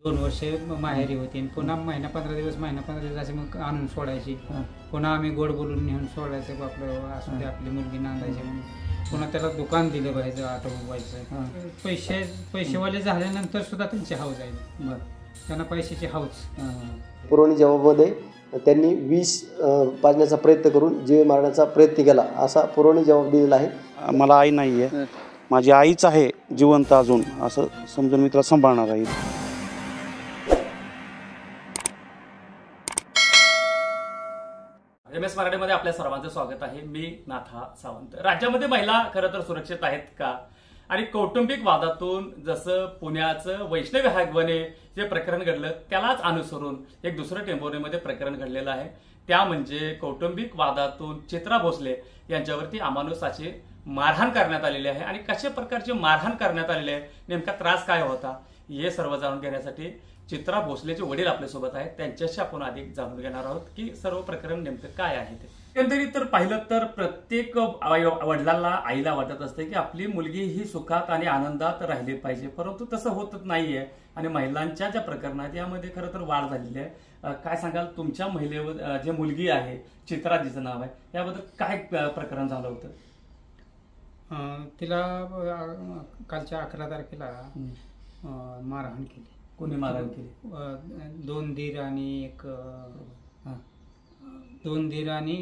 2 वर्ष माहेरी होती आणि पुन्हा महिना 15 दिवस असे मग आणून सोडायची. पुन्हा आम्ही गोड बोलून नेऊन सोडायचं, आपलं असू दे आपली मुलगी नांदायची म्हणून. पुन्हा त्याला दुकान दिलं पाहिजे ऑटोमोबाईलचं. पैसेवाले झाल्यानंतर सुद्धा त्यांची हौस आहे, त्यांना पैशाची हौस. पुरवणी जबाबमध्ये त्यांनी विष पाजण्याचा प्रयत्न करून जीव मारण्याचा प्रयत्न केला असा पुरवणी जबाब दिलेला आहे. मला आई नाही आहे, माझी आईच आहे जिवंत अजून, असं समजून मी तिला सांभाळणार आहे. MS मराठीमध्ये आपल्या सर्वांचं स्वागत आहे. मी नाथा सावंत. राज्यामध्ये महिला खरं तर सुरक्षित आहेत का? आणि कौटुंबिक वादातून जसं पुण्याचं वैष्णवी हागवणे जे प्रकरण घडलं त्यालाच अनुसरून एक दुसरं टेंभुर्णीमध्ये प्रकरण घडलेलं आहे. त्या म्हणजे कौटुंबिक वादातून चित्रा भोसले यांच्यावरती अमानुषाची मारहाण करण्यात आलेली आहे. आणि कशा प्रकारची मारहाण करण्यात आलेली आहे, नेमका त्रास काय होता, हे सर्व जाणून घेण्यासाठी चित्रा भोसलेचे वडील आपल्यासोबत आहेत. त्यांच्याशी आपण अधिक जाणून घेणार आहोत की सर्व प्रकरण नेमकं काय आहे ते. एकंदरीत तर पाहिलं तर प्रत्येक वडिलांना आईला वाटत असते की आपली मुलगी ही सुखात आणि आनंदात राहिली पाहिजे, परंतु तसं होतच नाहीये. आणि महिलांच्या ज्या प्रकरणात यामध्ये खरं तर वाढ झालेली आहे. काय सांगाल, तुमच्या महिलेवर जे मुलगी आहे चित्रा जिचं नाव आहे, याबद्दल काय प्रकरण झालं होतं? तिला कालच्या 11 तारखेला मारहाण केली. कोणी मारहाण केली? 2 दीर आणि 2 दीर आणि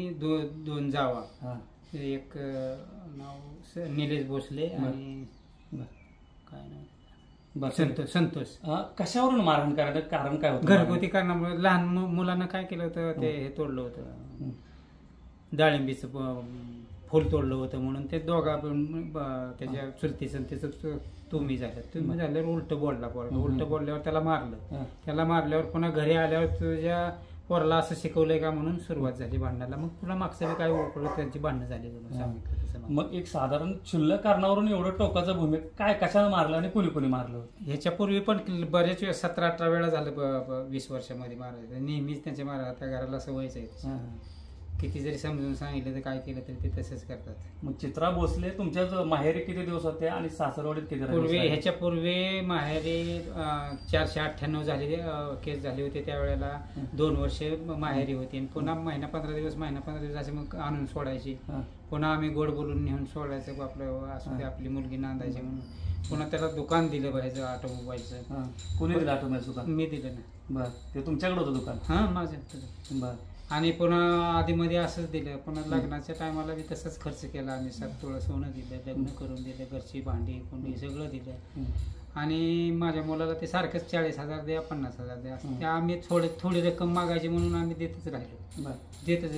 2 जावा. एक नाव निलेश भोसले आणि काय नाव संतोष. कशावरून मारहाण करायचं कारण काय होतं? घरगुती कारणामुळे लहान मुलांना काय केलं होतं, ते हे तोडलं होतं, डाळिंबीचं फुल तोडलं होतं म्हणून ते दोघा त्याच्या चुलतीचं त्याचं तुम्ही झाल्यावर उलट बोलल्यावर त्याला मारलं. त्याला मारल्यावर पुन्हा घरी आल्यावर तुझ्या पोराला असं शिकवलंय का म्हणून सुरुवात झाली भांडणाला. मग पुन्हा मागचं काय ओळखलं, त्यांची भांडणं झाली म्हणून सांगितलं. मग एक साधारण क्षुल्लक कारणावरून एवढं टोकाचं भूमिका काय, कशाला मारलं आणि कोणी कोणी मारलं? ह्याच्यापूर्वी पण बरेच वेळा 17-18 वेळा झालं 20 वर्षामध्ये मारायचं. नेहमीच त्यांच्या त्या घराला सवयच आहे. किती जरी समजून सांगितलं तर काय केलं तरी ते तसंच करतात. मग चित्रा भोसले तुमच्याच माहेरी किती दिवस होते आणि सासरवाडीत किती? ह्याच्यापूर्वी माहेरी 498 झाली केस झाली होती. त्यावेळेला 2 वर्ष माहेरी होती आणि पुन्हा महिना 15 दिवस असे मग आणून सोडायची. पुन्हा आम्ही गोड बोलून नेऊन सोडायचं, आपलं असू दे आपली मुलगी नांदायची म्हणून. पुन्हा त्याला दुकान दिलं पाहिजे ऑटोमोबाईलचं. कोणी दिलं ऑटोमोबाईल दुकान? मी दिलं ना. बरं, ते तुमच्याकडे होतं दुकान? हां, माझं. बरं. आणि पुन्हा आधीमध्ये असंच दिलं. पुन्हा लग्नाच्या टायमाला बी तसंच खर्च केला आम्ही. 7 तोळं सोनं दिलं, लग्न करून दिलं, घरची भांडी कुंडी सगळं दिलं. आणि माझ्या मुलाला ते सारखंच 40,000 द्या 50,000 द्या, त्या आम्ही थोडी रक्कम मागायची म्हणून आम्ही देतच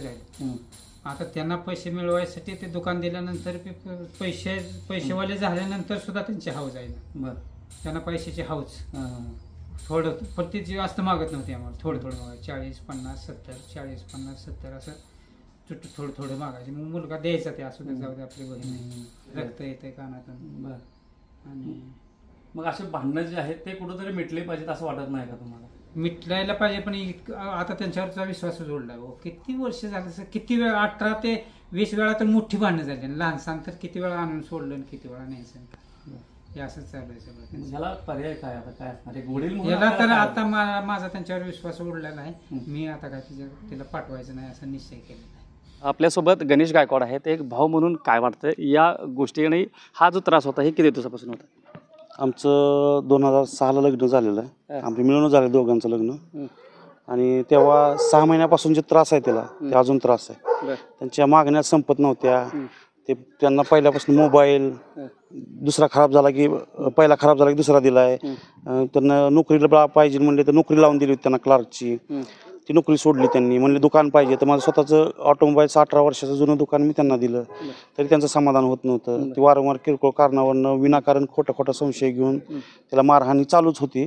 राहिलो. आता त्यांना पैसे मिळवायसाठी ते दुकान दिल्यानंतर पैसेवाले झाल्यानंतर सुद्धा त्यांची हौस आहे ना. त्यांना पैशाची हौस. थोडं पण ती जास्त मागत नव्हती आम्हाला, थोडं मागायचं. 40, 50, 70, 40, 50, 70 असं थोडं मागायचे. मग मुलगा द्यायचा, ते असू दे जाऊ दे आपली बहीण, रक्त येते कानातून. आणि मग असे भांडणं जे आहेत ते कुठंतरी मिटले पाहिजेत असं वाटत नाही का तुम्हाला? मिटलायला पाहिजे, पण आता त्यांच्यावरचा विश्वास जोडला. किती वर्ष झालं, किती वेळा 18 ते 20 वेळा तर मोठी भांडणं झाली. लहान सांग तर किती वेळा आणून सोडलं आणि किती वेळा नाही सांग. हे असंच चालू आहे सगळं. ह्याला पर्याय काय आता काय असणार? याला तर आता माझा त्यांच्यावर विश्वास उडलेला आहे. मी आता काय तिला पाठवायचं नाही असा निश्चय केलेला आहे. आपल्यासोबत गणेश गायकवाड आहेत. एक भाऊ म्हणून काय वाटतं या गोष्टीने, हा जो त्रास होता हे किती दिवसापासून होता? आमचं 2006ला लग्न झालेलं आहे. आम्ही मिळून झालं दोघांचं लग्न. आणि तेव्हा 6 महिन्यापासून जे त्रास आहे त्याला, ते अजून त्रास आहे. त्यांच्या मागण्या संपत नव्हत्या. ते त्यांना पहिल्यापासून मोबाईल दुसरा खराब झाला की पहिला खराब झाला की दुसरा दिलाय. त्यांना नोकरीला पाहिजे म्हणले तर नोकरी लावून दिली होती त्यांना, क्लार्कची. ती नोकरी सोडली त्यांनी. म्हणले दुकान पाहिजे, तर माझं स्वतःचं ऑटोमोबाईलचं 18 वर्षाचं जुनं दुकान मी त्यांना दिलं, तरी त्यांचं समाधान होत नव्हतं. ती वारंवार किरकोळ कारणावरनं विनाकारण खोटा संशय घेऊन त्याला मारहाणी चालूच होती.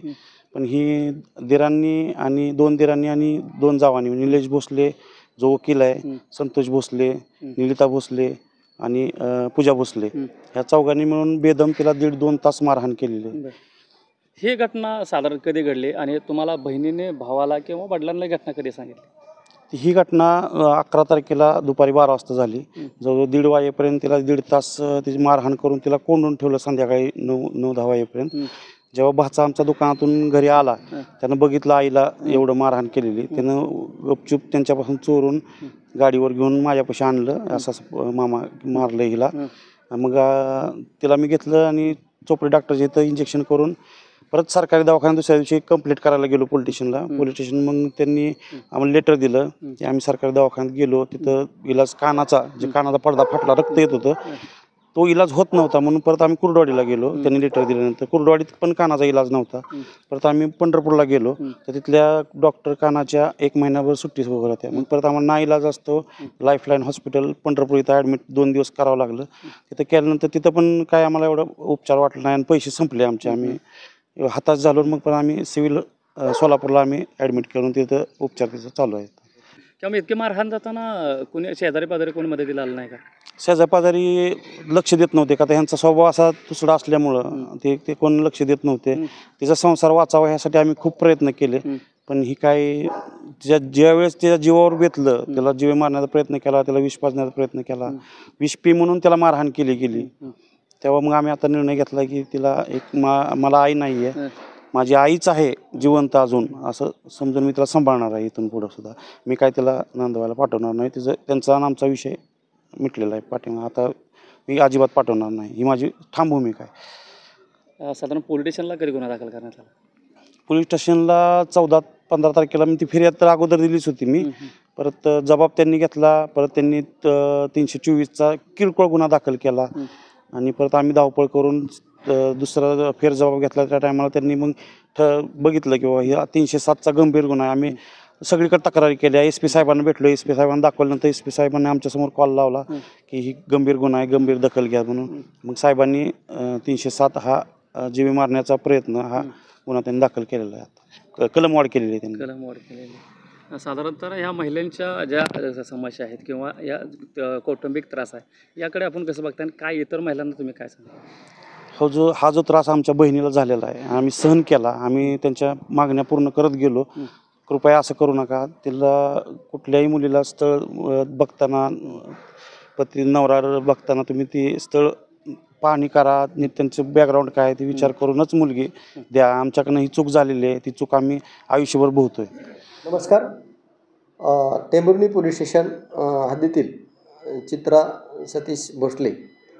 पण ही दिरांनी आणि 2 दिरांनी आणि 2 जावांनी, निलेश भोसले जो वकील आहे, संतोष भोसले, निलिता भोसले आणि पूजा भोसले, ह्या चौघांनी मिळून बेदम तिला 1.5-2 तास मारहाण केलेली. ही घटना साधारण कधी घडली आणि तुम्हाला बहिणीने भावाला किंवा वडिलांना घटना कधी सांगितली? ही घटना 11 तारखेला दुपारी 12 वाजता झाली. जवळजवळ 1:30 वाजेपर्यंत तिला 1.5 तास तिची मारहाण करून तिला कोंडून ठेवलं. संध्याकाळी 9-10 वाजेपर्यंत जेव्हा भाचा आमच्या दुकानातून घरी आला त्यानं बघितलं आईला एवढं मारहाण केलेली, त्यानं गपचूप त्यांच्यापासून चोरून गाडीवर घेऊन माझ्यापाशी आणलं, असं मामा मारलं हिला. मग तिला मी घेतलं आणि चोपडे डॉक्टरच्या इथं इंजेक्शन करून परत सरकारी दवाखान्यात दुसऱ्या दिवशी कंप्लीट करायला गेलो पोलीस स्टेशन. मग त्यांनी आम्हाला लेटर दिलं की आम्ही सरकारी दवाखान्यात गेलो, तिथं इलाज कानाचा, जे कानाचा पडदा फाटला, रक्त येत होतं, तो इलाज होत नव्हता म्हणून परत आम्ही कुर्डवाडीला गेलो. त्यांनी लेटर दिल्यानंतर कुर्डवाडीत पण कानाचा इलाज नव्हता. परत आम्ही पंढरपूरला गेलो, तर तिथल्या डॉक्टर कानाच्या 1 महिनाभर सुट्टीस वगैरे होत्या. मग परत आम्हाला ना इलाज असतो लाईफलाईन हॉस्पिटल पंढरपूर इथं ॲडमिट 2 दिवस करावं लागलं. तिथं केल्यानंतर तिथं पण काय आम्हाला एवढं उपचार वाटलं नाही आणि पैसे संपले आमचे. आम्ही हाताश झालो. मग पण आम्ही सिव्हिल सोलापूरला आम्ही ॲडमिट करून तिथं उपचार तिथं चालू आहेत. किंवा इतके मारहाण जाताना कोणी शेजारी पाजारी कोणी मदतीला आलं नाही का? शेजापाजारी लक्ष देत नव्हते, का तर ह्यांचा स्वभाव असा दुसरा असल्यामुळं ते कोण लक्ष देत नव्हते. तिचा संसार वाचावा ह्यासाठी आम्ही खूप प्रयत्न केले, पण ही काय ज्यावेळेस त्याच्या जीवावर बेतलं, त्याला जीव मारण्याचा प्रयत्न केला, त्याला विष पाजण्याचा प्रयत्न केला, विष पी म्हणून त्याला मारहाण गेली. तेव्हा मग आम्ही आता निर्णय घेतला की तिला एक मला आई नाही आहे, माझी आईच आहे जिवंत अजून, असं समजून मी तिला सांभाळणार आहे इथून पुढं सुद्धा. मी काय तिला नांदवायला पाठवणार नाही. त्यांचा आणि आमचा विषय मिटलेला आहे पाठीमागं. आता मी अजिबात पाठवणार नाही, ही माझी ठाम भूमिका आहे. साधारण पोलीस स्टेशनला कधी गुन्हा दाखल करण्यात आला? पोलीस स्टेशनला 14-15 तारखेला मी ती फिर्याद तर अगोदर दिलीच होती मी. परत जबाब त्यांनी घेतला, परत त्यांनी 324चा किरकोळ गुन्हा दाखल केला आणि परत आम्ही धावपळ करून दुसरा फेर जबाब घेतला. त्या टायमाला त्यांनी मग बघितलं की बाबा हा 307चा गंभीर गुन्हा आहे. आम्ही सगळीकडे तक्रारी केल्या, SP साहेबांना भेटलो, SP साहेबांना दाखवल्यानंतर SP साहेबांनी आमच्यासमोर कॉल लावला की ही गंभीर गुन्हा आहे, गंभीर दखल घ्या म्हणून. मग साहेबांनी 307 हा जीवे मारण्याचा प्रयत्न हा गुन्हा त्यांनी दाखल केलेला आहे. कलमवाढ केलेली आहे त्यांनी. कलमवाढ केलेली. साधारणतः ह्या महिलांच्या ज्या समस्या आहेत किंवा या कौटुंबिक त्रास आहे याकडे आपण कसं बघता आणि काय इतर महिलांना तुम्ही काय सांगा? हा जो त्रास आमच्या बहिणीला झालेला आहे आम्ही सहन केला, आम्ही त्यांच्या मागण्या पूर्ण करत गेलो. कृपया असं करू नका, तिला कुठल्याही मुलीला स्थळ बघताना, पती नवरा बघताना तुम्ही ती स्थळ पाहणी करा, त्यांचं बॅकग्राऊंड काय आहे ते विचार करूनच मुलगी द्या. आमच्याकडनं ही चूक झालेली आहे, ती चूक आम्ही आयुष्यभर भोगतोय. नमस्कार. टेंभुर्णी पोलीस स्टेशन हद्दीतील चित्रा सतीश भोसले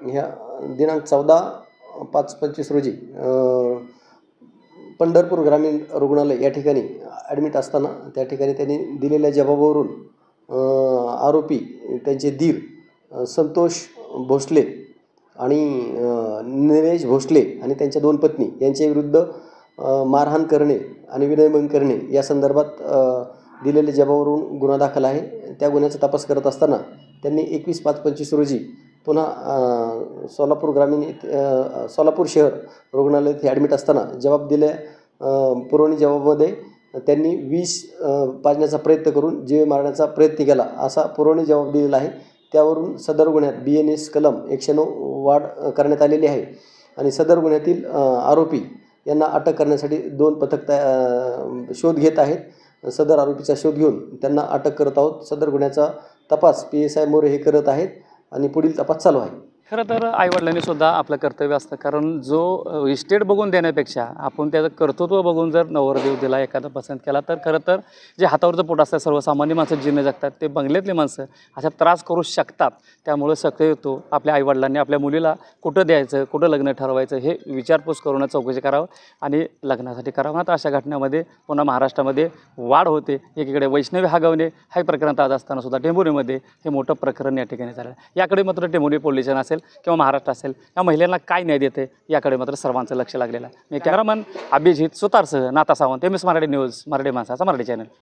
ह्या दिनांक 14/5/25 रोजी पंढरपूर ग्रामीण रुग्णालय या ठिकाणी ॲडमिट असताना त्या ठिकाणी त्यांनी दिलेल्या जबाबावरून आरोपी त्यांचे दीर संतोष भोसले आणि निलेश भोसले आणि त्यांच्या 2 पत्नी यांच्या विरुद्ध मारहाण करणे आणि विनयभंग करणे या संदर्भात दिलेल्या जबाबावरून गुन्हा दाखल आहे. त्या गुन्ह्याचा तपास करत असताना त्यांनी 21/5/25 रोजी पुन्हा सोलापूर शहर रुग्णालयात ॲडमिट असताना जबाब दिल्या पुरवणी जबाबामध्ये त्यांनी विष पाजण्याचा प्रयत्न करून जीवे मारण्याचा प्रयत्न केला असा पुरवणी जबाब दिलेला आहे. त्यावरून सदर गुन्ह्यात BNS कलम 109 वाढ करण्यात आलेली आहे आणि सदर गुन्ह्यातील आरोपी यांना अटक करण्यासाठी 2 पथक शोध घेत आहेत. सदर आरोपीचा शोध घेऊन त्यांना अटक करत आहोत. सदर गुन्ह्याचा तपास PSI मोरे हे करत आहेत आणि पुढील तपास चालू आहे. खरं तर आईवडिलांनी सुद्धा आपलं कर्तव्य असतं, कारण जो इस्टेट बघून देण्यापेक्षा आपण त्याचं कर्तृत्व बघून जर नवरदेव दिला, एखादा पसंत केला, तर खरं तर जे हातावरचं पोट असतात सर्वसामान्य माणसं जीर्ण जगतात, ते बंगल्यातली माणसं अशा त्रास करू शकतात. त्यामुळे शक्यतो आपल्या आईवडिलांनी आपल्या मुलीला कुठं द्यायचं, कुठं लग्न ठरवायचं हे विचारपूस करून चौकशी करावं आणि लग्नासाठी करावं. आता अशा घटनेमध्ये पुन्हा महाराष्ट्रामध्ये वाढ होते. एकीकडे वैष्णवी हागवणे हा प्रकरण ताज असताना सुद्धा टेंभुर्णीमध्ये हे मोठं प्रकरण या ठिकाणी झालं. याकडे मात्र टेंभुर्णी पोलीस स्टेशन असेल किंवा महाराष्ट्र असेल, या महिलांना काय न्याय देते याकडे मात्र सर्वांचं लक्ष लागलेलं आहे. मी कॅमेरामन अभिजित सुतारसह नाथा सावंत, MS मराठी न्यूज, मराठी माणसाचा मराठी चॅनल.